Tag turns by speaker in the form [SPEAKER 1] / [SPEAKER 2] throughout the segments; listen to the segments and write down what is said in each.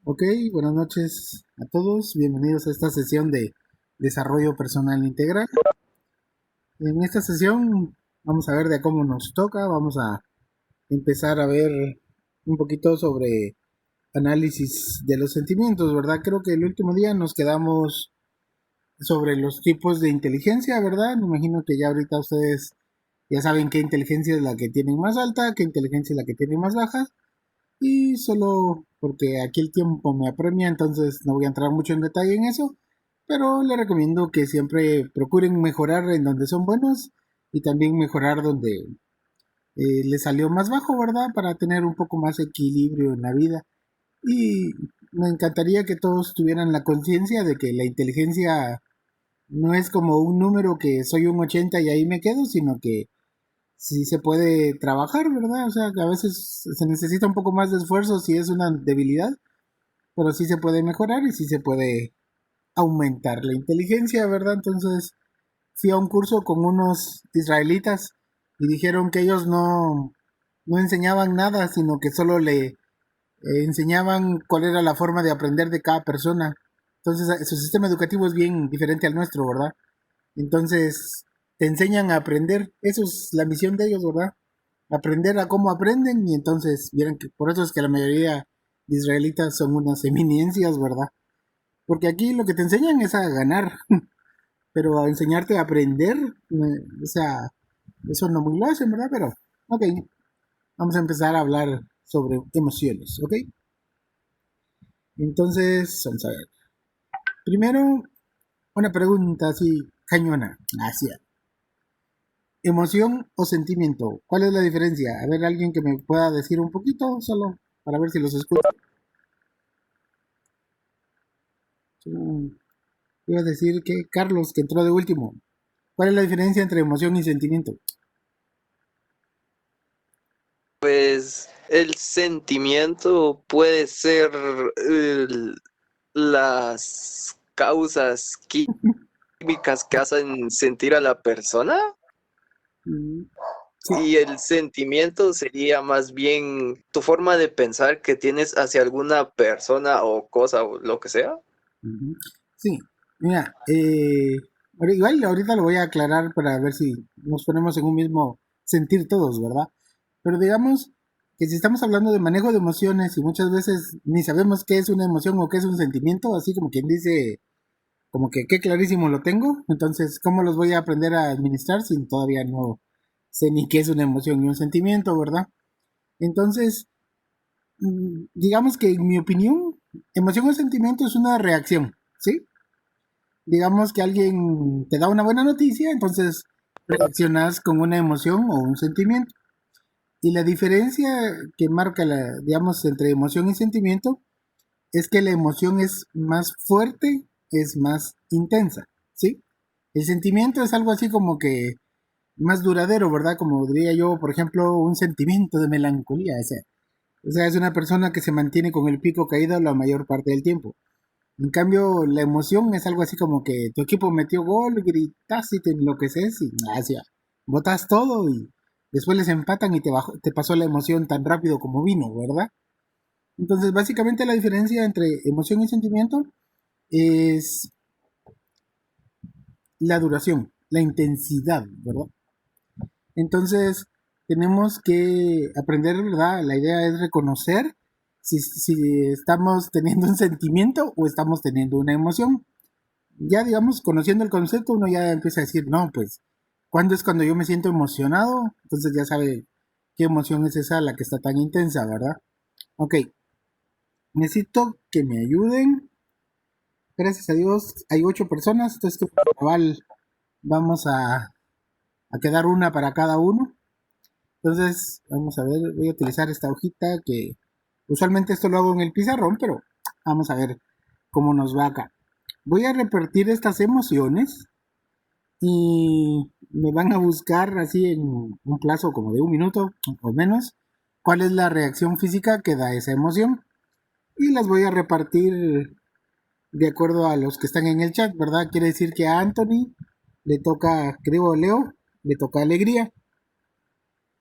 [SPEAKER 1] Ok, buenas noches a todos. Bienvenidos a esta sesión de desarrollo personal integral. En esta sesión vamos a ver de cómo nos toca. Vamos a empezar a ver un poquito sobre análisis de los sentimientos, ¿verdad? Creo que el último día nos quedamos sobre los tipos de inteligencia, ¿verdad? Me imagino que ya ahorita ustedes ya saben qué inteligencia es la que tienen más alta, qué inteligencia es la que tienen más baja. Y solo porque aquí el tiempo me apremia, entonces no voy a entrar mucho en detalle en eso, pero les recomiendo que siempre procuren mejorar en donde son buenos y también mejorar donde les salió más bajo, ¿verdad? Para tener un poco más equilibrio en la vida. Y me encantaría que todos tuvieran la conciencia de que la inteligencia no es como un número que soy un 80 y ahí me quedo, sino que sí se puede trabajar, ¿verdad? O sea, que a veces se necesita un poco más de esfuerzo si es una debilidad, pero sí se puede mejorar y sí se puede aumentar la inteligencia, ¿verdad? Entonces fui a un curso con unos israelitas y dijeron que ellos no enseñaban nada, sino que solo le enseñaban cuál era la forma de aprender de cada persona. Entonces su sistema educativo es bien diferente al nuestro, ¿verdad? Entonces te enseñan a aprender, eso es la misión de ellos, ¿verdad? Aprender a cómo aprenden y entonces vieron que por eso es que la mayoría de israelitas son unas eminencias, ¿verdad? Porque aquí lo que te enseñan es a ganar, pero a enseñarte a aprender, o sea, eso no muy lo hacen, ¿verdad? Pero, ok, vamos a empezar a hablar sobre emociones, ¿ok? Entonces, vamos a ver. Primero, una pregunta así, cañona, así. ¿Emoción o sentimiento? ¿Cuál es la diferencia? A ver, alguien que me pueda decir un poquito, solo para ver si los escucho. Iba a decir que Carlos, que entró de último. ¿Cuál es la diferencia entre emoción y sentimiento?
[SPEAKER 2] Pues el sentimiento puede ser las causas químicas que hacen sentir a la persona,
[SPEAKER 1] Mm, sí,
[SPEAKER 2] y el sentimiento sería más bien tu forma de pensar que tienes hacia alguna persona o cosa o lo que sea.
[SPEAKER 1] ujú, sí. Mira, igual ahorita lo voy a aclarar para ver si nos ponemos en un mismo sentir todos, ¿verdad? Pero digamos que si estamos hablando de manejo de emociones y muchas veces ni sabemos qué es una emoción o qué es un sentimiento, así como quien dice, como que qué clarísimo lo tengo, entonces, ¿cómo los voy a aprender a administrar si todavía no sé ni qué es una emoción ni un sentimiento, ¿verdad? Entonces, digamos que en mi opinión, emoción o sentimiento es una reacción, ¿sí? Digamos que alguien te da una buena noticia, entonces reaccionas con una emoción o un sentimiento. Y la diferencia que marca digamos, entre emoción y sentimiento es que la emoción es más fuerte, es más intensa, ¿sí? El sentimiento es algo así como que más duradero, ¿verdad? Como diría yo, por ejemplo, un sentimiento de melancolía, o sea, es una persona que se mantiene con el pico caído la mayor parte del tiempo. En cambio, la emoción es algo así como que tu equipo metió gol, gritas y te enloqueces y hacia, botas todo y después les empatan y te pasó la emoción tan rápido como vino, ¿verdad? Entonces, básicamente la diferencia entre emoción y sentimiento es la duración, la intensidad, ¿verdad? Entonces, tenemos que aprender, ¿verdad? La idea es reconocer si estamos teniendo un sentimiento o estamos teniendo una emoción. Ya, digamos, conociendo el concepto, uno ya empieza a decir, no, pues, ¿cuándo es cuando yo me siento emocionado? Entonces ya sabe qué emoción es esa la que está tan intensa, ¿verdad? Ok, necesito que me ayuden. Gracias a Dios, hay 8 personas, entonces vamos a quedar una para cada uno. Entonces, vamos a ver, voy a utilizar esta hojita que usualmente esto lo hago en el pizarrón, pero vamos a ver cómo nos va acá. Voy a repartir estas emociones y me van a buscar así en un plazo como de 1 minuto o menos cuál es la reacción física que da esa emoción y las voy a repartir de acuerdo a los que están en el chat, ¿verdad? Quiere decir que a Anthony le toca, creo, Leo, le toca alegría,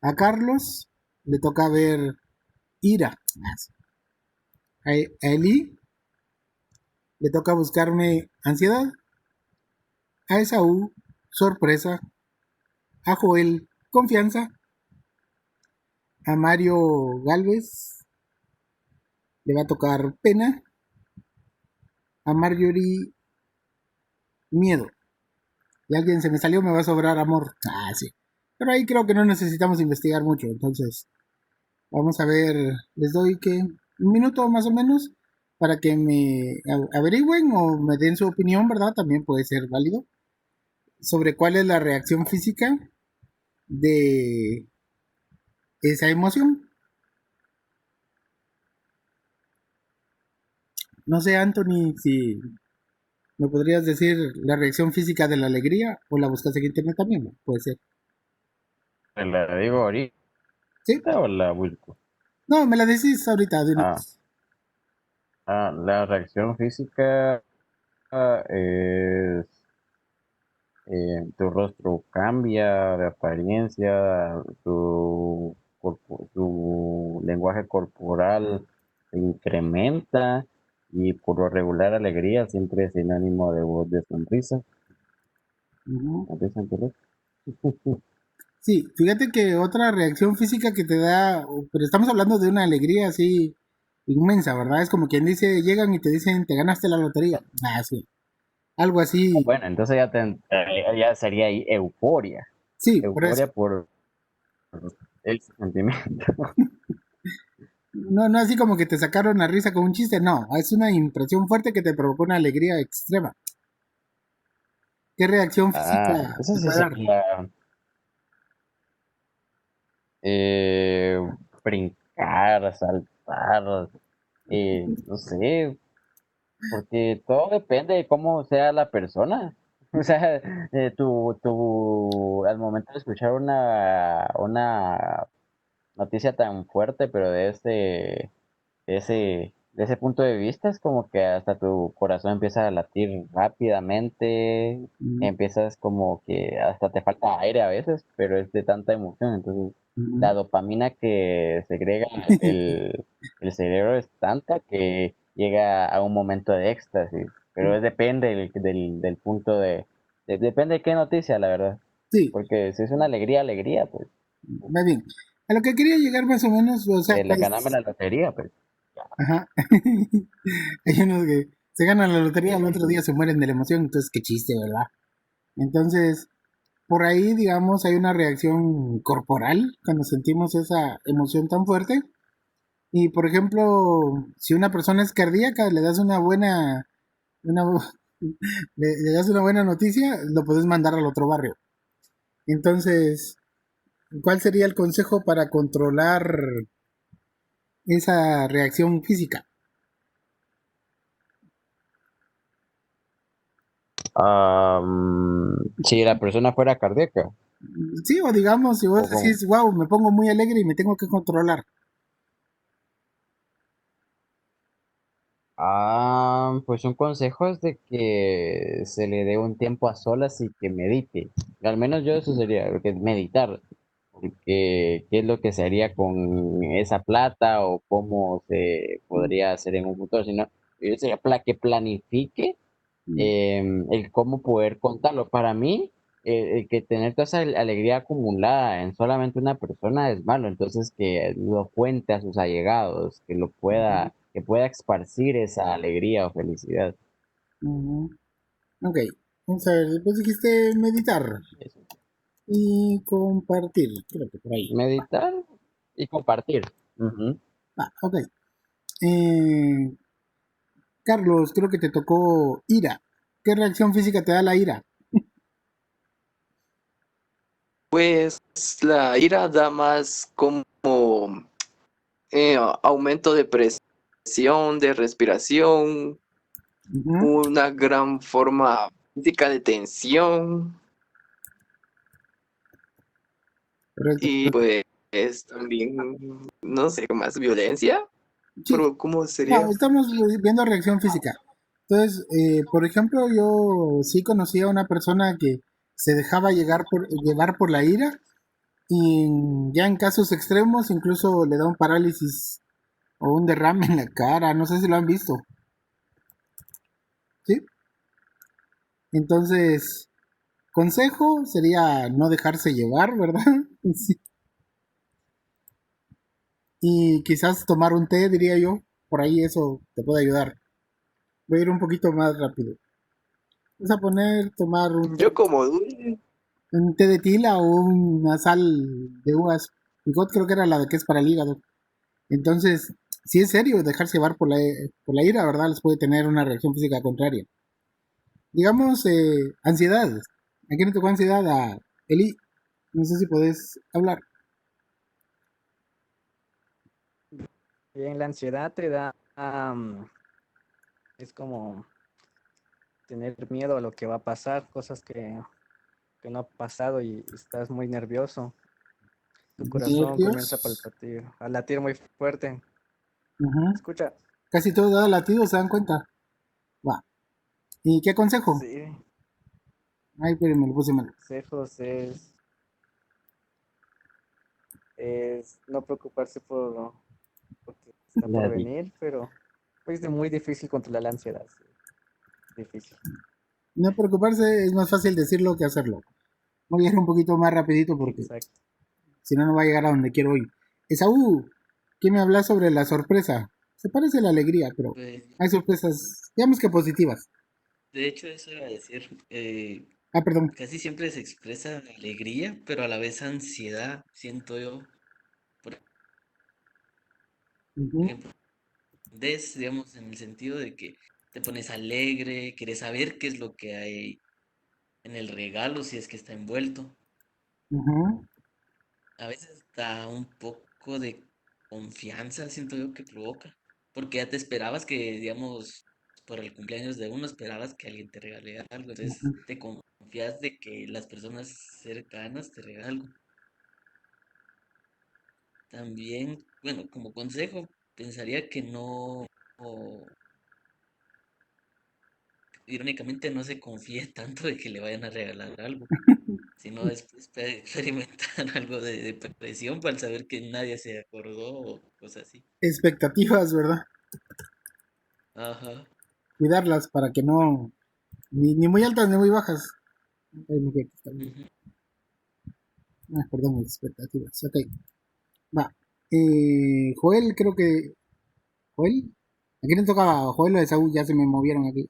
[SPEAKER 1] a Carlos le toca ver ira, A Eli le toca buscarme ansiedad. A Esaú, sorpresa. A Joel, confianza. A Mario Galvez le va a tocar pena. A Marjorie, miedo. Y alguien se me salió, me va a sobrar amor. Ah, sí. Pero ahí creo que no necesitamos investigar mucho. Entonces, vamos a ver. Les doy que un minuto más o menos para que me averigüen o me den su opinión, ¿verdad? También puede ser válido. Sobre cuál es la reacción física de esa emoción. No sé, Anthony, si me podrías decir la reacción física de la alegría o la buscas en internet también, ¿no? Puede ser.
[SPEAKER 3] ¿Te la digo ahorita
[SPEAKER 1] ¿Sí?
[SPEAKER 3] o la busco?
[SPEAKER 1] No, me la decís ahorita de una
[SPEAKER 3] Ah,
[SPEAKER 1] vez.
[SPEAKER 3] la reacción física es tu rostro cambia de apariencia, tu lenguaje corporal se incrementa y por lo regular alegría siempre es sinónimo de voz de sonrisa.
[SPEAKER 1] Ujú.
[SPEAKER 3] Sonrisa en tu rostro.
[SPEAKER 1] Sí, fíjate que otra reacción física que te da, pero estamos hablando de una alegría así inmensa, ¿verdad? Es como quien dice, llegan y te dicen, te ganaste la lotería. Ah, sí. Algo así.
[SPEAKER 3] Bueno, entonces ya sería ahí euforia.
[SPEAKER 1] Sí, por eso.
[SPEAKER 3] Euforia por el sentimiento.
[SPEAKER 1] No, no así como que te sacaron la risa con un chiste, no. Es una impresión fuerte que te provocó una alegría extrema. ¿Qué reacción física
[SPEAKER 3] Eso
[SPEAKER 1] te
[SPEAKER 3] sí
[SPEAKER 1] puede dar?
[SPEAKER 3] sería eh, brincar, saltar, no sé, porque todo depende de cómo sea la persona. O sea, al momento de escuchar una noticia tan fuerte, pero de ese punto de vista es como que hasta tu corazón empieza a latir rápidamente,
[SPEAKER 1] Mm,
[SPEAKER 3] empiezas como que hasta te falta aire a veces, pero es de tanta emoción. Entonces, la
[SPEAKER 1] mm.
[SPEAKER 3] dopamina que segrega el cerebro es tanta que llega a un momento de éxtasis, pero depende del punto depende de qué noticia, la verdad.
[SPEAKER 1] Sí,
[SPEAKER 3] Porque si es una alegría, alegría, pues,
[SPEAKER 1] va bien. A lo que quería llegar más o menos, o sea,
[SPEAKER 3] ganarme la lotería, pues.
[SPEAKER 1] ajá. Hay unos que se ganan la lotería, al otro día se mueren de la emoción, entonces qué chiste, ¿verdad? Entonces, por ahí, digamos, hay una reacción corporal cuando sentimos esa emoción tan fuerte. Y, por ejemplo, si una persona es cardíaca, le das una, le das una buena noticia, lo puedes mandar al otro barrio. Entonces, ¿cuál sería el consejo para controlar esa reacción física?
[SPEAKER 3] Si la persona fuera cardíaca,
[SPEAKER 1] Sí, o digamos, si vos
[SPEAKER 3] o como,
[SPEAKER 1] decís, wow, me pongo muy alegre y me tengo que controlar.
[SPEAKER 3] pues un consejo es de que se le dé un tiempo a solas y que medite. Al menos yo eso sería, porque meditar, porque qué es lo que se haría con esa plata o cómo se podría hacer en un futuro, sino yo sería que planifique el cómo poder contarlo. Para mí, el que tener toda esa alegría acumulada en solamente una persona es malo, entonces que lo cuente a sus allegados, que pueda esparcir esa alegría o felicidad.
[SPEAKER 1] Uh, ok, vamos a ver, después dijiste meditar
[SPEAKER 3] Eso.
[SPEAKER 1] y compartir, creo que por ahí.
[SPEAKER 3] Meditar y compartir. Ujú.
[SPEAKER 1] Ah, ok. Eh, Carlos, creo que te tocó ira. ¿Qué reacción física te da la ira?
[SPEAKER 2] Pues la ira da más como aumento de presión, de respiración,
[SPEAKER 1] Ujú,
[SPEAKER 2] una gran forma física de tensión
[SPEAKER 1] correcto.
[SPEAKER 2] y pues también, no sé, más violencia,
[SPEAKER 1] Sí,
[SPEAKER 2] pero ¿cómo
[SPEAKER 1] no,
[SPEAKER 2] sería?
[SPEAKER 1] estamos viendo reacción física. Entonces, por ejemplo, yo sí conocí a una persona que se dejaba llevar por la ira y ya en casos extremos incluso le da un parálisis o un derrame en la cara, no sé si lo han visto. ¿Sí? Entonces, consejo sería no dejarse llevar, ¿verdad? Sí. Y quizás tomar un té, diría yo. Por ahí eso te puede ayudar. Voy a ir un poquito más rápido. Vas a tomar
[SPEAKER 2] Yo como dulce.
[SPEAKER 1] un té de tila o una sal de uvas. Picot creo que era la de que es para el hígado. Entonces, si es serio dejarse llevar por la ira, ¿verdad? Les puede tener una reacción física contraria. Digamos, ansiedad. ¿A quién le tocó ansiedad? A Eli. No sé si podés hablar.
[SPEAKER 4] Bien, la ansiedad te da, es como tener miedo a lo que va a pasar, cosas que no ha pasado y estás muy nervioso. Tu corazón comienza
[SPEAKER 1] Nervios.
[SPEAKER 4] a latir muy fuerte.
[SPEAKER 1] Ujú.
[SPEAKER 4] Escucha,
[SPEAKER 1] Casi todo da latido, ¿se dan cuenta? Va. ¿Y qué consejo?
[SPEAKER 4] sí,
[SPEAKER 1] Ay, pero me lo puse mal.
[SPEAKER 4] consejos es no preocuparse por lo que está por
[SPEAKER 3] La di-
[SPEAKER 4] venir, pero es muy difícil controlar la ansiedad. Sí, difícil.
[SPEAKER 1] No preocuparse, es más fácil decirlo que hacerlo. Voy a ir un poquito más rapidito porque
[SPEAKER 4] Exacto.
[SPEAKER 1] si no, no va a llegar a donde quiero ir. Esaú, ¿qué me habla sobre la sorpresa? Se parece a la alegría, pero
[SPEAKER 5] Pues,
[SPEAKER 1] hay sorpresas, digamos que positivas.
[SPEAKER 5] de hecho, eso iba a decir,
[SPEAKER 1] Ah, perdón.
[SPEAKER 5] casi siempre se expresa alegría, pero a la vez ansiedad, siento yo. Por
[SPEAKER 1] Ujú,
[SPEAKER 5] ejemplo, digamos, en el sentido de que te pones alegre, quieres saber qué es lo que hay en el regalo, si es que está envuelto.
[SPEAKER 1] ujú,
[SPEAKER 5] A veces da un poco de confianza, siento yo, que provoca, porque ya te esperabas que, digamos, por el cumpleaños de uno, esperabas que alguien te regale algo, entonces
[SPEAKER 1] ujú.
[SPEAKER 5] te confías de que las personas cercanas te regalen algo. También, bueno, como consejo, pensaría que no, o, irónicamente, no se confíe tanto de que le vayan a regalar algo, sino después puede experimentar algo de depresión para saber que nadie se acordó o cosas así.
[SPEAKER 1] Expectativas, ¿verdad?
[SPEAKER 5] Ajá.
[SPEAKER 1] Cuidarlas para que no, ni muy altas ni muy bajas. Ay, me quedé, está bien.
[SPEAKER 5] Ujú.
[SPEAKER 1] Ah, perdón, expectativas. Ok, va. Joel, creo que. ¿Joel? ¿A quién le tocaba? Joel o Esaú, ya se me movieron aquí.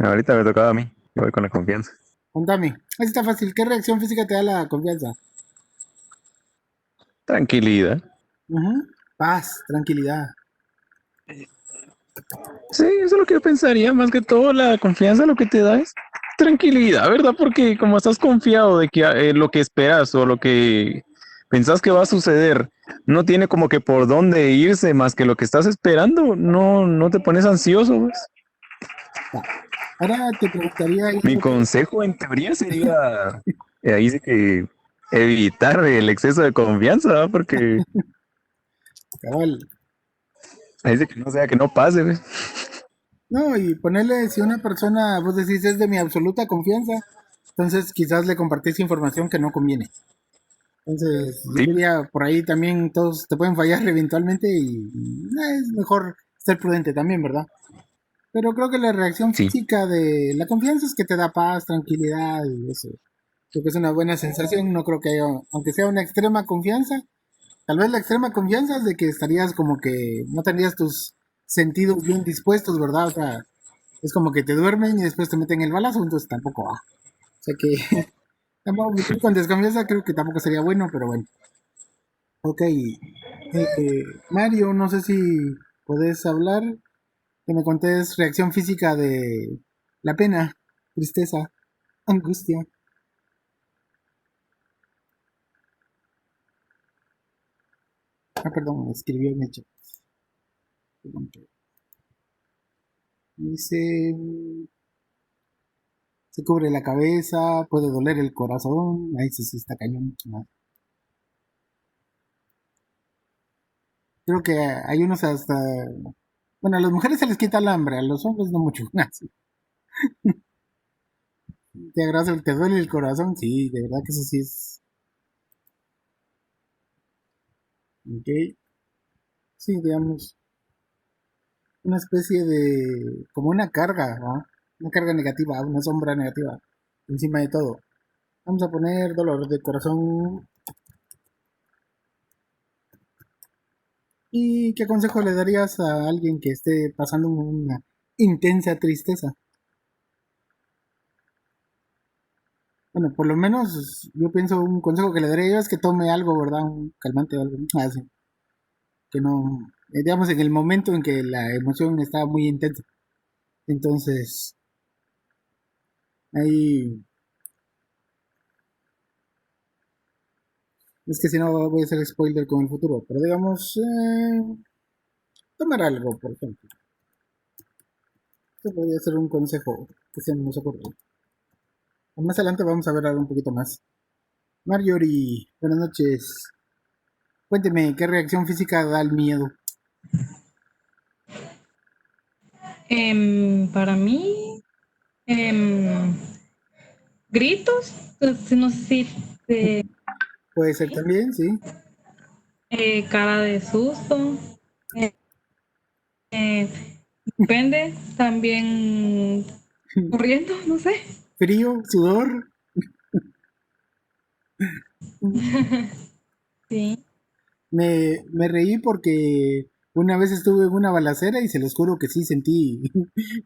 [SPEAKER 6] Ahorita me tocaba a mí. Yo voy con la confianza.
[SPEAKER 1] Contame. Ahí está fácil. ¿Qué reacción física te da la confianza?
[SPEAKER 6] Tranquilidad.
[SPEAKER 1] Ujú. Paz, tranquilidad.
[SPEAKER 6] Sí, eso es lo que yo pensaría. Más que todo, la confianza lo que te da es tranquilidad, ¿verdad? Porque como estás confiado de que lo que esperas o lo que pensás que va a suceder no tiene como que por dónde irse más que lo que estás esperando, no te pones ansioso, ¿ves?
[SPEAKER 1] Va. Ahora te preguntaría
[SPEAKER 6] Mi
[SPEAKER 1] yéndote.
[SPEAKER 6] consejo en teoría sería ahí sí que evitar el exceso de confianza, ¿verdad? Porque
[SPEAKER 1] Cabal.
[SPEAKER 6] ahí sí que no sea que no pase, ¿ves?
[SPEAKER 1] No, y ponerle si una persona, vos decís, es de mi absoluta confianza, entonces quizás le compartís información que no conviene. Entonces, yo
[SPEAKER 6] Sí,
[SPEAKER 1] diría, por ahí también todos te pueden fallar eventualmente es mejor ser prudente también, ¿verdad? Pero creo que la reacción
[SPEAKER 6] sí.
[SPEAKER 1] física de la confianza es que te da paz, tranquilidad y eso. Creo que es una buena sensación, no creo que haya, aunque sea una extrema confianza, tal vez la extrema confianza es de que estarías como que no tendrías tus sentidos bien dispuestos, ¿verdad? O sea, es como que te duermen y después te meten el balazo, entonces tampoco va. O sea que tampoco vivir con desconfianza creo que tampoco sería bueno, pero bueno. Ok, Mario, no sé si podés hablar, que me contés reacción física de la pena, tristeza, angustia. Ah, perdón, me escribió en el chat. Perdón, dice, se cubre la cabeza, puede doler el corazón. Ahí sí, sí está cañón. No. Creo que hay unos hasta. Bueno, a las mujeres se les quita el hambre, a los hombres no mucho. Así. Te abraza, te duele el corazón, sí, de verdad que eso sí es. Ok. Sí, digamos, una especie de, como una carga, ¿no? Una carga negativa, una sombra negativa encima de todo. Vamos a poner dolor de corazón. ¿Y qué consejo le darías a alguien que esté pasando una intensa tristeza? Bueno, por lo menos yo pienso un consejo que le daría yo es que tome algo, ¿verdad? Un calmante o algo así. Que no, digamos, en el momento en que la emoción está muy intensa. Entonces, ahí, es que si no voy a hacer spoiler con el futuro, pero digamos, tomar algo, por ejemplo. Esto podría ser un consejo que se nos ocurre. Más adelante vamos a ver algo un poquito más. Marjorie, buenas noches. Cuénteme, ¿qué reacción física da el miedo?
[SPEAKER 7] Para mí, em, gritos, pues, no sé si
[SPEAKER 1] Puede ser también, sí.
[SPEAKER 7] cara de susto, eh, eh, depende, también corriendo, no sé.
[SPEAKER 1] Frío, sudor.
[SPEAKER 7] Sí,
[SPEAKER 1] Me reí porque una vez estuve en una balacera y se los juro que sí sentí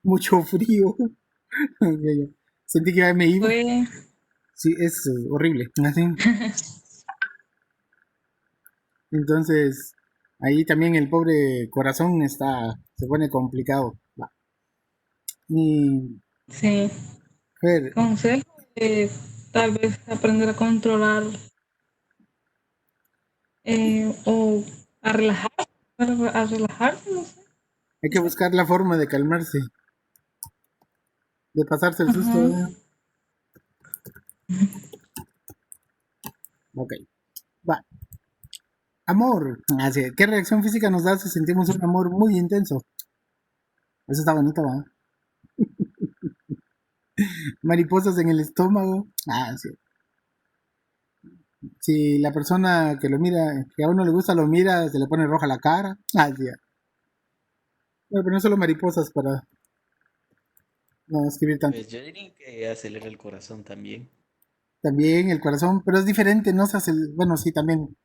[SPEAKER 1] mucho frío. Sentí que ya me iba.
[SPEAKER 7] fue,
[SPEAKER 1] Sí, es horrible. Así. Entonces, ahí también el pobre corazón se pone complicado. Va. Y,
[SPEAKER 7] sí,
[SPEAKER 1] a ver,
[SPEAKER 7] consejo, tal vez aprender a controlar o a relajar, a relajarse, no sé.
[SPEAKER 1] hay que buscar la forma de calmarse, de pasarse el susto.
[SPEAKER 7] Ajá.
[SPEAKER 1] Ok, va. Amor. Así, ¿qué reacción física nos da si sentimos un amor muy intenso? Eso está bonito, ¿va? Mariposas en el estómago. Ah, sí. Si la persona que lo mira, que a uno le gusta, lo mira, se le pone roja la cara. Ah, sí. Bueno, pero no solo mariposas para no escribir tanto.
[SPEAKER 5] Pues yo diría que acelera el corazón también.
[SPEAKER 1] También el corazón, pero es diferente, no se hace. Bueno, sí, también.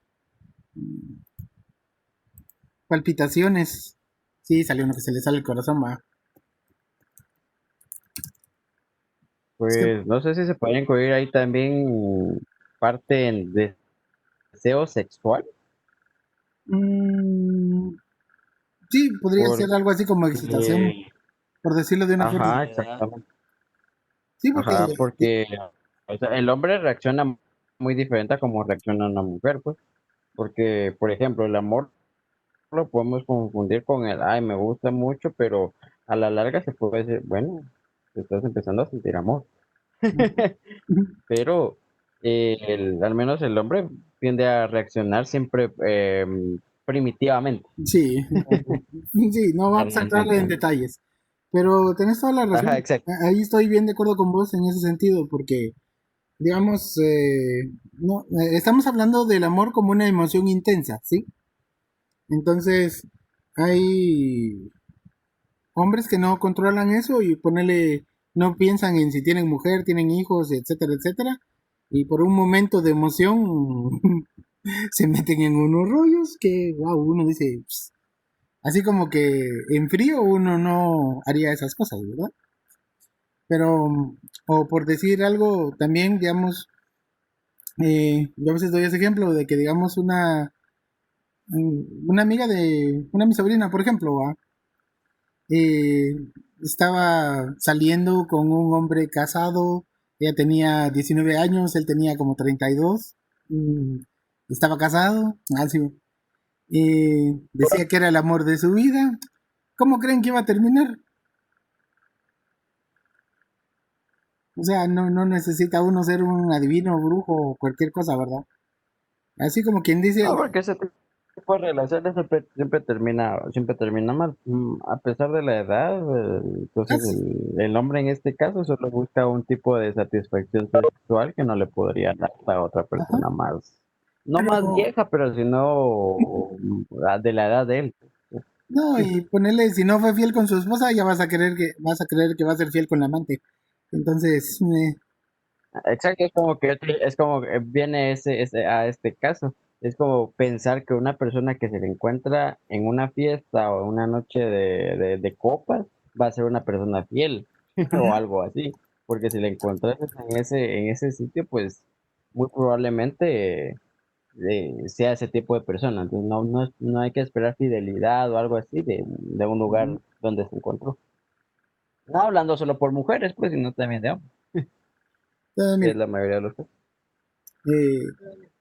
[SPEAKER 1] Palpitaciones. Sí, salió uno que se le sale el corazón, va. Es que,
[SPEAKER 3] Pues no sé si se puede incluir ahí también parte de deseo sexual,
[SPEAKER 1] mm, sí, podría ser
[SPEAKER 3] porque,
[SPEAKER 1] algo así como excitación, por decirlo de una forma.
[SPEAKER 3] ajá,
[SPEAKER 5] ¿Verdad?
[SPEAKER 3] exactamente,
[SPEAKER 1] Sí, porque
[SPEAKER 3] ajá, porque o sea, el hombre reacciona muy diferente a como reacciona una mujer, pues, porque, por ejemplo, el amor lo podemos confundir con el, ay, me gusta mucho, pero a la larga se puede decir, bueno, te estás empezando a sentir amor. Pero al menos el hombre tiende a reaccionar siempre primitivamente.
[SPEAKER 1] sí, sí, no vamos a entrar en
[SPEAKER 3] Entonces,
[SPEAKER 1] detalles. Pero tenés toda la
[SPEAKER 3] ajá,
[SPEAKER 1] razón.
[SPEAKER 3] exacto.
[SPEAKER 1] Ahí estoy bien de acuerdo con vos en ese sentido, porque, digamos, no, estamos hablando del amor como una emoción intensa, ¿sí? Entonces, hay hombres que no controlan eso y ponerle, no piensan en si tienen mujer, tienen hijos, etcétera, etcétera. Y por un momento de emoción se meten en unos rollos que, wow, uno dice, "Ps". Así como que en frío uno no haría esas cosas, ¿verdad? Pero, o por decir algo, también, digamos, yo a veces doy ese ejemplo de que, digamos, una amiga una de mi sobrina, por ejemplo, ¿va? Eh, estaba saliendo con un hombre casado, ella tenía 19 años, él tenía como 32, mm, estaba casado, así, decía que era el amor de su vida. ¿Cómo creen que iba a terminar? O sea, no necesita uno ser un adivino, brujo o cualquier cosa, ¿verdad? Así como quien dice,
[SPEAKER 3] No, porque ese tipo de relaciones siempre termina mal. A pesar de la edad, entonces
[SPEAKER 1] "Ah,
[SPEAKER 3] el hombre en este caso solo busca un tipo de satisfacción sexual que no le podría dar a otra
[SPEAKER 1] ajá,
[SPEAKER 3] persona más no más
[SPEAKER 1] Pero,
[SPEAKER 3] vieja, pero sino de la edad de él.
[SPEAKER 1] no, y ponerle, si no fue fiel con su esposa, ya vas a creer que va a ser fiel con la amante. Entonces,
[SPEAKER 3] Exacto, es como que es como que viene a este caso. Es como pensar que una persona que se le encuentra en una fiesta o en una noche de copas va a ser una persona fiel o
[SPEAKER 1] ujú.
[SPEAKER 3] algo así. Porque si le encuentras en ese sitio, pues muy probablemente sea ese tipo de persona. Entonces no hay que esperar fidelidad o algo así de un lugar donde se encontró. No hablando solo por mujeres, pues, sino también de hombres, que
[SPEAKER 1] Mira,
[SPEAKER 3] es la mayoría de los casos.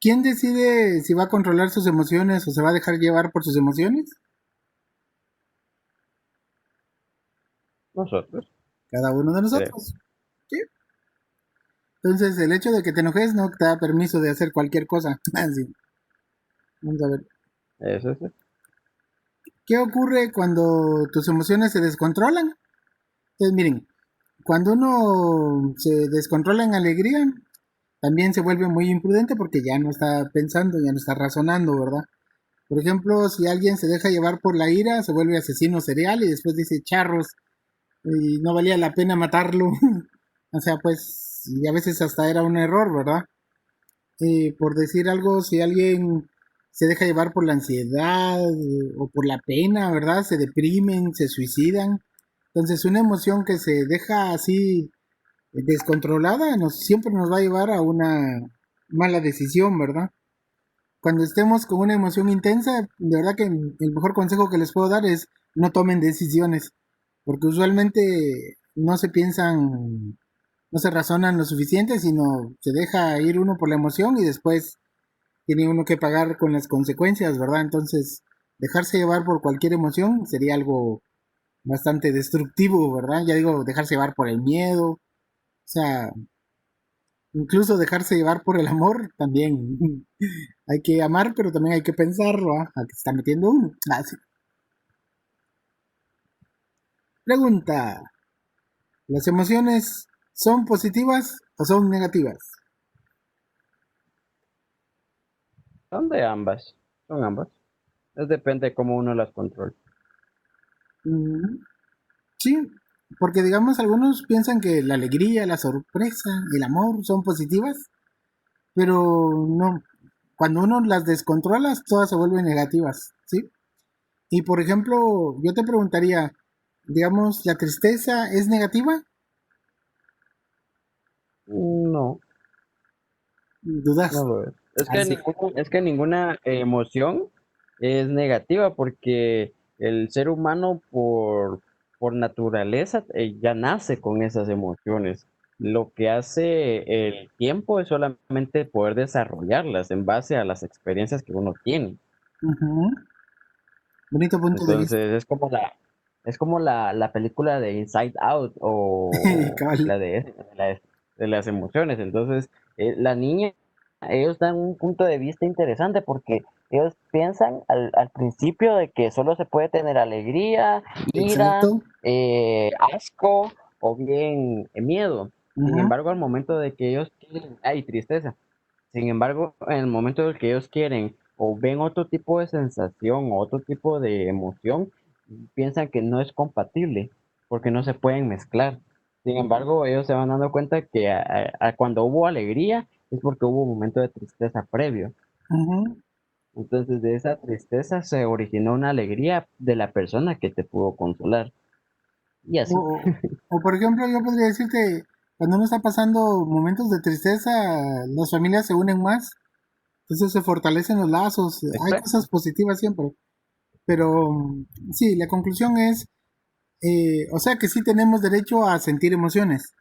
[SPEAKER 1] ¿quién decide si va a controlar sus emociones o se va a dejar llevar por sus emociones?
[SPEAKER 3] Nosotros,
[SPEAKER 1] Cada uno de
[SPEAKER 3] creo.
[SPEAKER 1] nosotros. ¿Sí? Entonces, el hecho de que te enojes no te da permiso de hacer cualquier cosa. Así. Vamos a ver.
[SPEAKER 3] Eso es.
[SPEAKER 1] ¿Qué ocurre cuando tus emociones se descontrolan? Entonces, miren, cuando uno se descontrola en alegría, también se vuelve muy imprudente porque ya no está pensando, ya no está razonando, ¿verdad? Por ejemplo, si alguien se deja llevar por la ira, se vuelve asesino serial y después dice charros y no valía la pena matarlo. O sea, pues, y a veces hasta era un error, ¿verdad? Por decir algo, si alguien se deja llevar por la ansiedad o por la pena, ¿verdad? Se deprimen, se suicidan. Entonces, una emoción que se deja así descontrolada siempre nos va a llevar a una mala decisión, ¿verdad? Cuando estemos con una emoción intensa, de verdad que el mejor consejo que les puedo dar es no tomen decisiones, porque usualmente no se piensan, no se razonan lo suficiente, sino se deja ir uno por la emoción y después tiene uno que pagar con las consecuencias, ¿verdad? Entonces, dejarse llevar por cualquier emoción sería algo bastante destructivo, ¿verdad? Ya digo, dejarse llevar por el miedo, o sea, incluso dejarse llevar por el amor también. Hay que amar, pero también hay que pensarlo, ¿ah? A que se está metiendo uno. Ah, sí. Pregunta: ¿las emociones son positivas o son negativas?
[SPEAKER 3] Son de ambas. Son ambas. Es depende de cómo uno las controla.
[SPEAKER 1] Mm, sí, porque digamos algunos piensan que la alegría, la sorpresa, el amor son positivas, pero no. Cuando uno las descontrola, todas se vuelven negativas, ¿sí? Y por ejemplo, yo te preguntaría, digamos, ¿la tristeza es negativa?
[SPEAKER 3] No,
[SPEAKER 1] Dudas.
[SPEAKER 3] no lo es.
[SPEAKER 1] Así.
[SPEAKER 3] Es que ninguna emoción es negativa porque el ser humano por naturaleza ya nace con esas emociones. Lo que hace el tiempo es solamente poder desarrollarlas en base a las experiencias que uno tiene.
[SPEAKER 1] Ujú. Bonito punto de vista.
[SPEAKER 3] Entonces es como la película de Inside Out o
[SPEAKER 1] Cabal.
[SPEAKER 3] de las emociones. Entonces, la niña, ellos dan un punto de vista interesante porque ellos piensan al principio de que solo se puede tener alegría, ira,
[SPEAKER 1] Exacto.
[SPEAKER 3] asco o bien miedo. Sin
[SPEAKER 1] Ujú.
[SPEAKER 3] embargo, al momento de que ellos quieren, hay tristeza. Sin embargo, en el momento en que ellos quieren o ven otro tipo de sensación o otro tipo de emoción, piensan que no es compatible porque no se pueden mezclar. Sin embargo, ellos se van dando cuenta que cuando hubo alegría es porque hubo un momento de tristeza previo.
[SPEAKER 1] Ujú.
[SPEAKER 3] Entonces, de esa tristeza se originó una alegría de la persona que te pudo consolar. Y así.
[SPEAKER 1] O, por ejemplo, yo podría decirte, cuando uno está pasando momentos de tristeza, las familias se unen más, entonces se fortalecen los lazos, hay cosas
[SPEAKER 3] Exacto.
[SPEAKER 1] positivas siempre. Pero sí, la conclusión es, o sea que sí tenemos derecho a sentir emociones,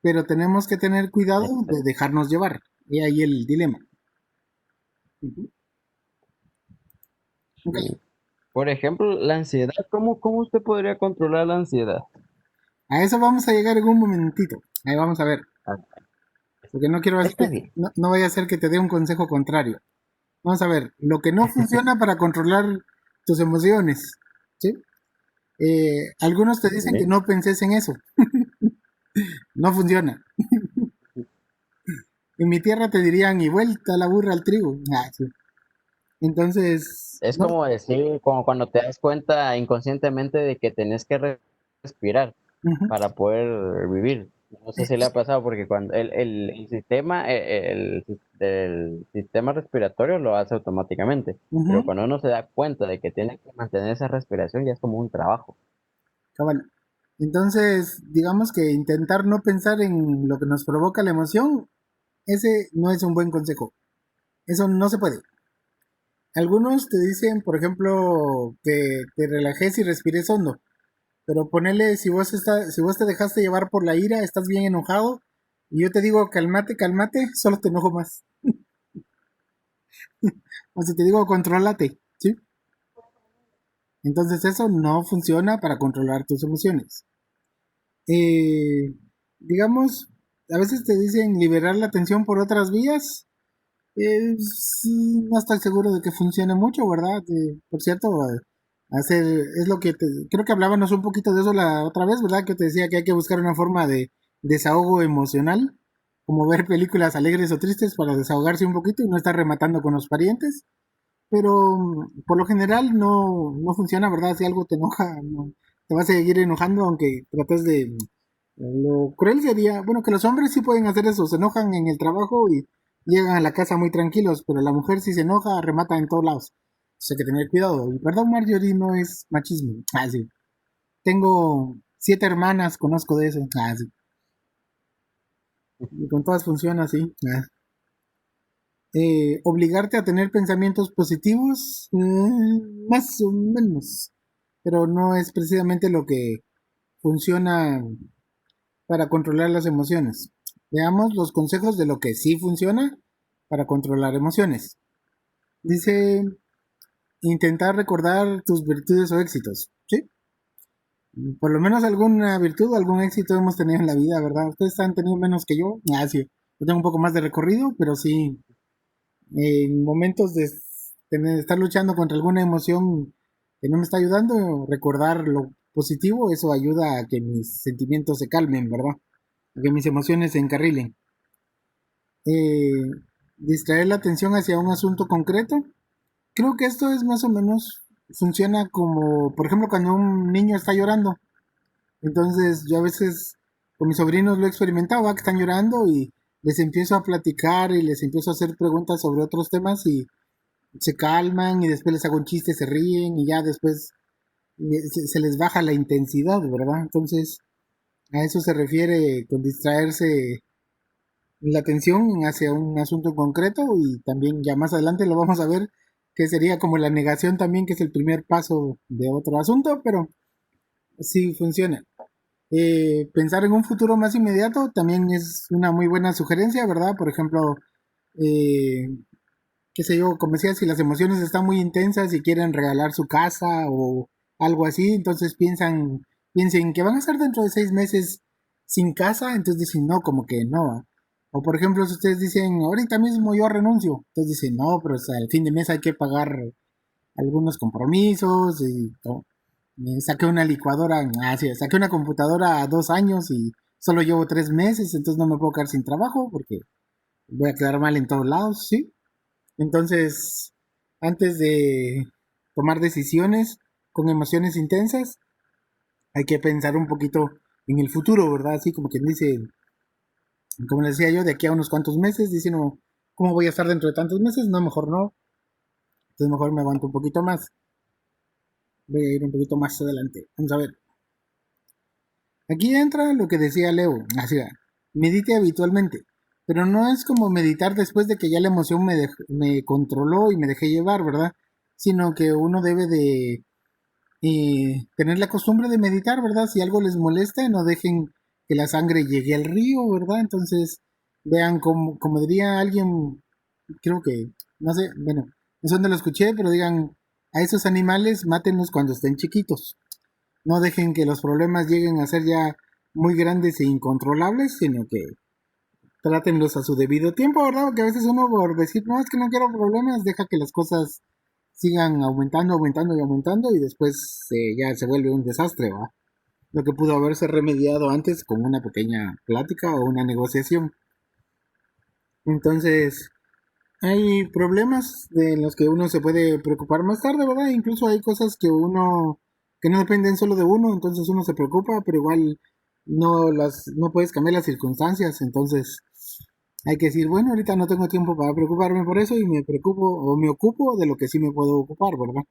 [SPEAKER 1] pero tenemos que tener cuidado de
[SPEAKER 3] Exacto.
[SPEAKER 1] dejarnos llevar. Y ahí el dilema. Ujú. Ok.
[SPEAKER 3] Sí. Por ejemplo, la ansiedad. ¿Cómo usted podría controlar la ansiedad?
[SPEAKER 1] A eso vamos a llegar en un momentito. Ahí vamos a ver.
[SPEAKER 3] Ah,
[SPEAKER 1] Porque no quiero
[SPEAKER 3] está bien.
[SPEAKER 1] no vaya a ser que te dé un consejo contrario. Vamos a ver, lo que no funciona para controlar tus emociones, ¿sí? Algunos te dicen que
[SPEAKER 3] Sí.
[SPEAKER 1] no penses en eso. No funciona. En mi tierra te dirían, y vuelta la burra al trigo. Sí. Entonces,
[SPEAKER 3] Es
[SPEAKER 1] no.
[SPEAKER 3] como decir, como cuando te das cuenta inconscientemente de que tenés que respirar
[SPEAKER 1] Ujú.
[SPEAKER 3] para poder vivir. No sé si le ha pasado porque cuando el sistema, el sistema respiratorio lo hace automáticamente, pero
[SPEAKER 1] Ujú.
[SPEAKER 3] cuando uno se da cuenta de que tiene que mantener esa respiración ya es como un trabajo.
[SPEAKER 1] Cabal. Entonces, digamos que intentar no pensar en lo que nos provoca la emoción, ese no es un buen consejo. Eso no se puede. Algunos te dicen, por ejemplo, que te relajes y respires hondo. Pero ponele, si vos te dejaste llevar por la ira, estás bien enojado, y yo te digo, cálmate, cálmate, solo te enojo más. O si te digo, contrólate, ¿sí? Entonces eso no funciona para controlar tus emociones. Eh, digamos, a veces te dicen liberar la tensión por otras vías. No estoy seguro de que funcione mucho, ¿verdad? Por cierto, hacer, es lo que creo que hablábamos un poquito de eso la otra vez, ¿verdad? Que te decía que hay que buscar una forma de desahogo emocional, como ver películas alegres o tristes para desahogarse un poquito y no estar rematando con los parientes. Pero por lo general no funciona, ¿verdad? Si algo te enoja, no, te vas a seguir enojando aunque trates de... Lo cruel sería, bueno, que los hombres sí pueden hacer eso, se enojan en el trabajo y llegan a la casa muy tranquilos, pero la mujer si se enoja remata en todos lados. Entonces hay que tener cuidado. Y perdón, Marjorie, no es machismo. Sí. Tengo 7 hermanas, conozco de eso. Sí. Y con todas funciona así. Obligarte a tener pensamientos positivos, más o menos, pero no es precisamente lo que funciona para controlar las emociones. Veamos los consejos de lo que sí funciona para controlar emociones. Dice, intentar recordar tus virtudes o éxitos, ¿sí? Por lo menos alguna virtud o algún éxito hemos tenido en la vida, ¿verdad? Ustedes han tenido menos que yo. Sí. Yo tengo un poco más de recorrido, pero sí, en momentos de estar luchando contra alguna emoción que no me está ayudando, recordar lo positivo, eso ayuda a que mis sentimientos se calmen, ¿verdad? A que mis emociones se encarrilen. Distraer la atención hacia un asunto concreto. Creo que esto es más o menos, funciona como, por ejemplo, cuando un niño está llorando. Entonces yo a veces con mis sobrinos lo he experimentado, ¿va? Que están llorando y les empiezo a platicar y les empiezo a hacer preguntas sobre otros temas y se calman y después les hago un chiste, se ríen y ya después se les baja la intensidad, ¿verdad? Entonces a eso se refiere con distraerse la atención hacia un asunto concreto y también ya más adelante lo vamos a ver que sería como la negación también, que es el primer paso de otro asunto, pero sí funciona. Pensar en un futuro más inmediato también es una muy buena sugerencia, ¿verdad? Por ejemplo, eh, qué sé yo, como decía, si las emociones están muy intensas y quieren regalar su casa o algo así, entonces piensen que van a estar dentro de 6 meses sin casa, entonces dicen no, como que no. O por ejemplo, si ustedes dicen, ahorita mismo yo renuncio, entonces dicen, no, pero o sea, al fin de mes hay que pagar algunos compromisos y saqué una licuadora, sí, saqué una computadora a 2 años y solo llevo 3 meses, entonces no me puedo quedar sin trabajo porque voy a quedar mal en todos lados, ¿sí? Entonces, antes de tomar decisiones con emociones intensas, hay que pensar un poquito en el futuro, ¿verdad? Así como quien dice, como les decía yo, de aquí a unos cuantos meses, dice no, ¿cómo voy a estar dentro de tantos meses? No, mejor no. Entonces mejor me aguanto un poquito más. Voy a ir un poquito más adelante. Vamos a ver. Aquí entra lo que decía Leo, así va. Medite habitualmente, pero no es como meditar después de que ya la emoción me controló y me dejé llevar, ¿verdad? Sino que uno debe de tener la costumbre de meditar, ¿verdad? Si algo les molesta, no dejen que la sangre llegue al río, ¿verdad? Entonces, vean como diría alguien, creo que, no sé, bueno, no sé dónde lo escuché, pero digan, a esos animales mátenlos cuando estén chiquitos. No dejen que los problemas lleguen a ser ya muy grandes e incontrolables, sino que trátenlos a su debido tiempo, ¿verdad? Que a veces uno por decir, no, es que no quiero problemas, deja que las cosas sigan aumentando, aumentando y aumentando y después ya se vuelve un desastre, ¿va? Lo que pudo haberse remediado antes con una pequeña plática o una negociación. Entonces, hay problemas de los que uno se puede preocupar más tarde, ¿verdad? Incluso hay cosas que no dependen solo de uno, entonces uno se preocupa, pero igual no puedes cambiar las circunstancias, entonces hay que decir, bueno, ahorita no tengo tiempo para preocuparme por eso y me preocupo o me ocupo de lo que sí me puedo ocupar, ¿verdad?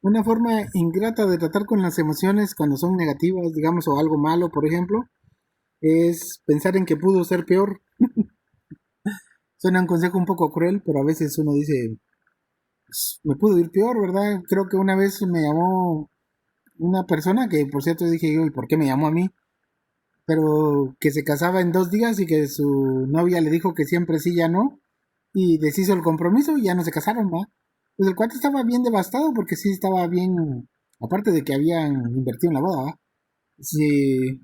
[SPEAKER 1] Una forma ingrata de tratar con las emociones cuando son negativas, digamos, o algo malo, por ejemplo, es pensar en que pudo ser peor. Suena un consejo un poco cruel, pero a veces uno dice, "Pues, me pudo ir peor, ¿verdad?". Creo que una vez me llamó una persona que, por cierto, dije yo, ¿y por qué me llamó a mí? Pero que se casaba en 2 días y que su novia le dijo que siempre sí, ya no, y deshizo el compromiso y ya no se casaron, ¿va? Pues el cuate estaba bien devastado porque sí estaba bien, aparte de que habían invertido en la boda, ¿va? Sí,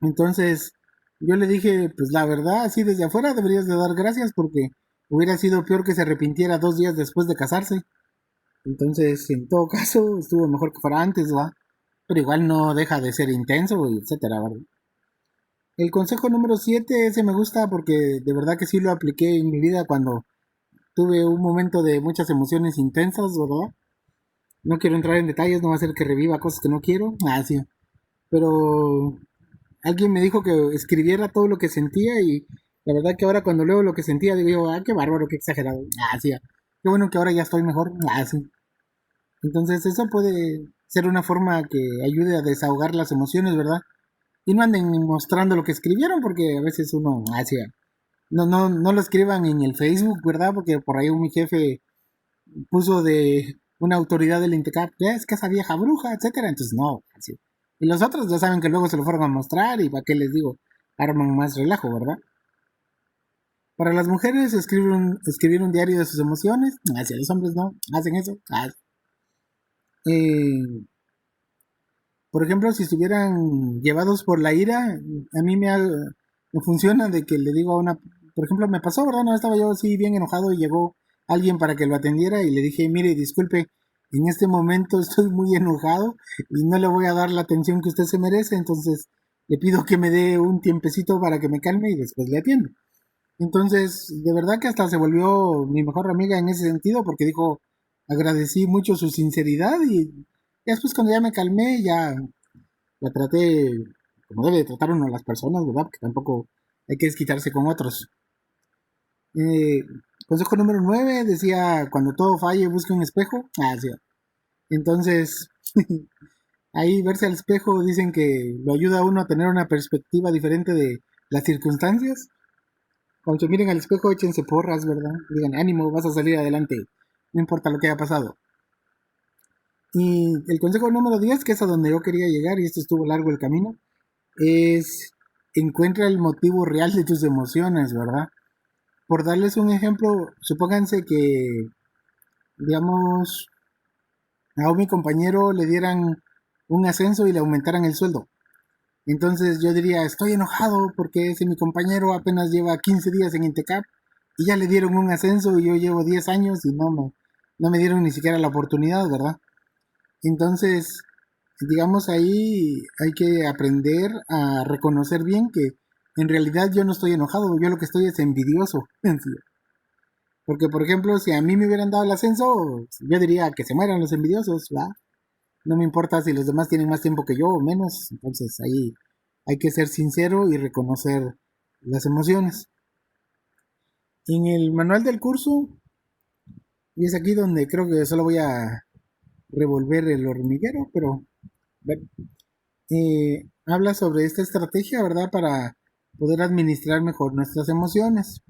[SPEAKER 1] entonces yo le dije, pues la verdad, así desde afuera deberías de dar gracias porque hubiera sido peor que se arrepintiera 2 días después de casarse. Entonces, en todo caso, estuvo mejor que fuera antes, ¿va? Pero igual no deja de ser intenso, etcétera, ¿verdad? El consejo número 7 ese me gusta porque de verdad que sí lo apliqué en mi vida cuando tuve un momento de muchas emociones intensas, ¿verdad? No quiero entrar en detalles, no va a ser que reviva cosas que no quiero. Ah, sí. Pero alguien me dijo que escribiera todo lo que sentía y la verdad que ahora cuando leo lo que sentía digo yo, ah, qué bárbaro, qué exagerado. Ah, sí. Qué bueno que ahora ya estoy mejor. Ah, sí. Entonces eso puede ser una forma que ayude a desahogar las emociones, ¿verdad? Y no anden mostrando lo que escribieron porque a veces uno, ah, sí, no lo escriban en el Facebook, ¿verdad? Porque por ahí mi jefe puso de una autoridad del INTECAP, es que esa vieja bruja, etcétera. Entonces, no, así. Y los otros ya saben que luego se lo fueron a mostrar y para qué les digo, arman más relajo, ¿verdad? Para las mujeres, escribir un diario de sus emociones, hacia los hombres no, hacen eso. Eh, por ejemplo, si estuvieran llevados por la ira, a mí me funciona de que le digo a una, por ejemplo, me pasó, ¿verdad? No estaba yo así bien enojado y llegó alguien para que lo atendiera y le dije, mire, disculpe, en este momento estoy muy enojado y no le voy a dar la atención que usted se merece, entonces le pido que me dé un tiempecito para que me calme y después le atiendo. Entonces, de verdad que hasta se volvió mi mejor amiga en ese sentido porque dijo, agradecí mucho su sinceridad y después cuando ya me calmé, ya la traté como debe de tratar uno a las personas, ¿verdad? Porque tampoco hay que desquitarse con otros. Eh, consejo número 9 decía, cuando todo falle, busque un espejo. Ah, sí. Entonces, ahí verse al espejo dicen que lo ayuda a uno a tener una perspectiva diferente de las circunstancias. Cuando se miren al espejo, échense porras, ¿verdad? Digan, ánimo, vas a salir adelante, no importa lo que haya pasado. Y el consejo número 10, que es a donde yo quería llegar, y esto estuvo largo el camino, es encuentra el motivo real de tus emociones, ¿verdad? Por darles un ejemplo, supónganse que, digamos, a mi compañero le dieran un ascenso y le aumentaran el sueldo. Entonces yo diría, estoy enojado porque ese mi compañero apenas lleva 15 días en Intecap y ya le dieron un ascenso y yo llevo 10 años y no me dieron ni siquiera la oportunidad, ¿verdad? Entonces, digamos ahí hay que aprender a reconocer bien que en realidad yo no estoy enojado, yo lo que estoy es envidioso. Porque, por ejemplo, si a mí me hubieran dado el ascenso, yo diría que se mueran los envidiosos, ¿va? No me importa si los demás tienen más tiempo que yo o menos. Entonces ahí hay que ser sincero y reconocer las emociones. En el manual del curso, y es aquí donde creo que solo voy a revolver el hormiguero, pero bueno, habla sobre esta estrategia, ¿verdad? Para poder administrar mejor nuestras emociones.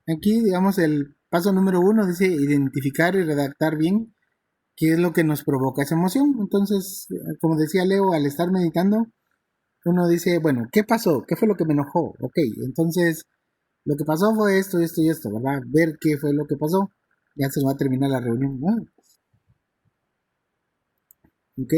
[SPEAKER 1] Aquí, digamos, el paso número 1 dice identificar y redactar bien qué es lo que nos provoca esa emoción. Entonces, como decía Leo, al estar meditando, uno dice, bueno, ¿qué pasó? ¿Qué fue lo que me enojó? Ok, entonces, lo que pasó fue esto, esto y esto, ¿verdad? Ver qué fue lo que pasó. Ya se va a terminar la reunión, ¿no? Ok.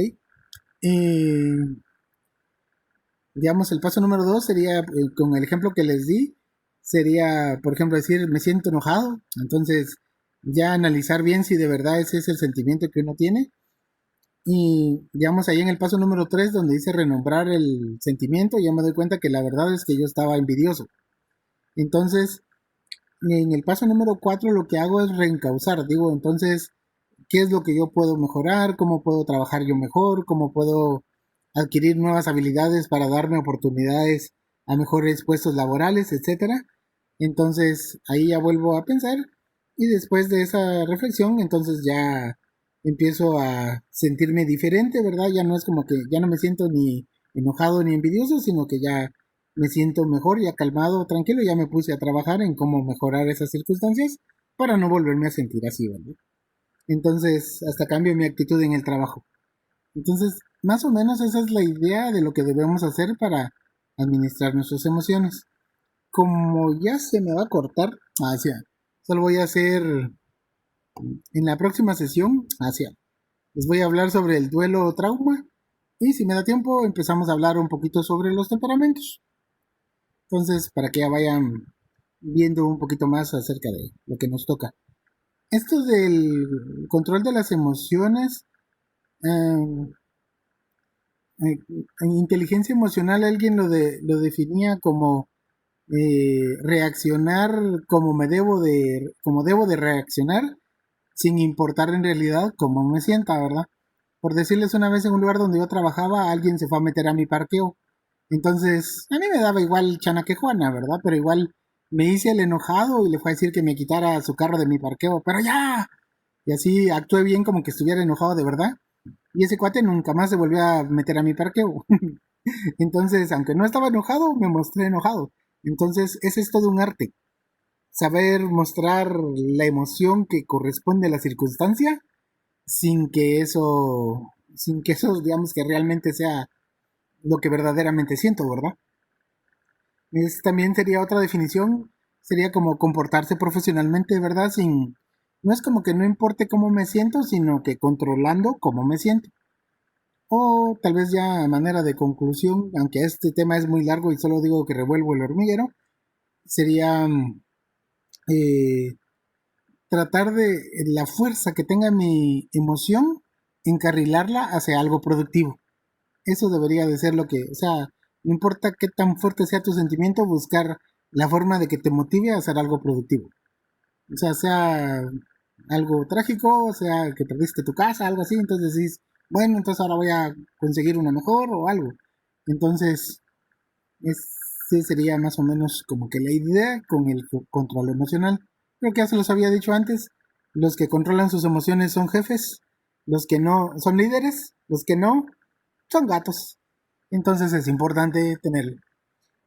[SPEAKER 1] Digamos, el paso número 2 sería, con el ejemplo que les di, sería, por ejemplo, decir, me siento enojado. Entonces, ya analizar bien si de verdad ese es el sentimiento que uno tiene. Y, digamos, ahí en el paso número 3 donde dice renombrar el sentimiento, ya me doy cuenta que la verdad es que yo estaba envidioso. Entonces, en el paso número 4 lo que hago es reencauzar. Digo, entonces, ¿qué es lo que yo puedo mejorar? ¿Cómo puedo trabajar yo mejor? ¿Cómo puedo adquirir nuevas habilidades para darme oportunidades a mejores puestos laborales, etcétera? Entonces, ahí ya vuelvo a pensar y después de esa reflexión, entonces ya empiezo a sentirme diferente, ¿verdad? Ya no es como que ya no me siento ni enojado ni envidioso, sino que ya me siento mejor, ya calmado, tranquilo, ya me puse a trabajar en cómo mejorar esas circunstancias para no volverme a sentir así, ¿verdad? Entonces, hasta cambio mi actitud en el trabajo. Entonces, más o menos esa es la idea de lo que debemos hacer para administrar nuestras emociones. Como ya se me va a cortar, solo voy a hacer en la próxima sesión, les voy a hablar sobre el duelo o trauma y si me da tiempo empezamos a hablar un poquito sobre los temperamentos. Entonces, para que ya vayan viendo un poquito más acerca de lo que nos toca. Esto del control de las emociones, en inteligencia emocional alguien lo definía como reaccionar como debo de reaccionar sin importar en realidad cómo me sienta, ¿verdad? Por decirles, una vez en un lugar donde yo trabajaba, alguien se fue a meter a mi parqueo. Entonces, a mí me daba igual chana que Juana, ¿verdad? Pero igual me hice el enojado y le fue a decir que me quitara su carro de mi parqueo. ¡Pero ya! Y así actué bien como que estuviera enojado de verdad. Y ese cuate nunca más se volvió a meter a mi parqueo. Entonces, aunque no estaba enojado, me mostré enojado. Entonces, ese es todo un arte. Saber mostrar la emoción que corresponde a la circunstancia sin que eso, digamos, que realmente sea lo que verdaderamente siento, ¿verdad? También sería otra definición, sería como comportarse profesionalmente, ¿verdad? No es como que no importe cómo me siento, sino que controlando cómo me siento. O tal vez ya a manera de conclusión, aunque este tema es muy largo y solo digo que revuelvo el hormiguero, sería eh, tratar de la fuerza que tenga mi emoción, encarrilarla hacia algo productivo. Eso debería de ser lo que, o sea, no importa qué tan fuerte sea tu sentimiento, buscar la forma de que te motive a hacer algo productivo. O sea algo trágico, o sea que perdiste tu casa, algo así, entonces decís, bueno, entonces ahora voy a conseguir una mejor o algo. Entonces, ese sería más o menos como que la idea con el control emocional. Creo que ya se los había dicho antes, los que controlan sus emociones son jefes, los que no son líderes, los que no son gatos. Entonces es importante tenerlo.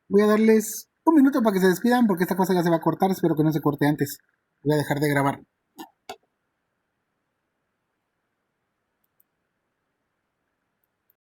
[SPEAKER 1] Voy a darles un minuto para que se despidan porque esta cosa ya se va a cortar, espero que no se corte antes. Voy a dejar de grabar.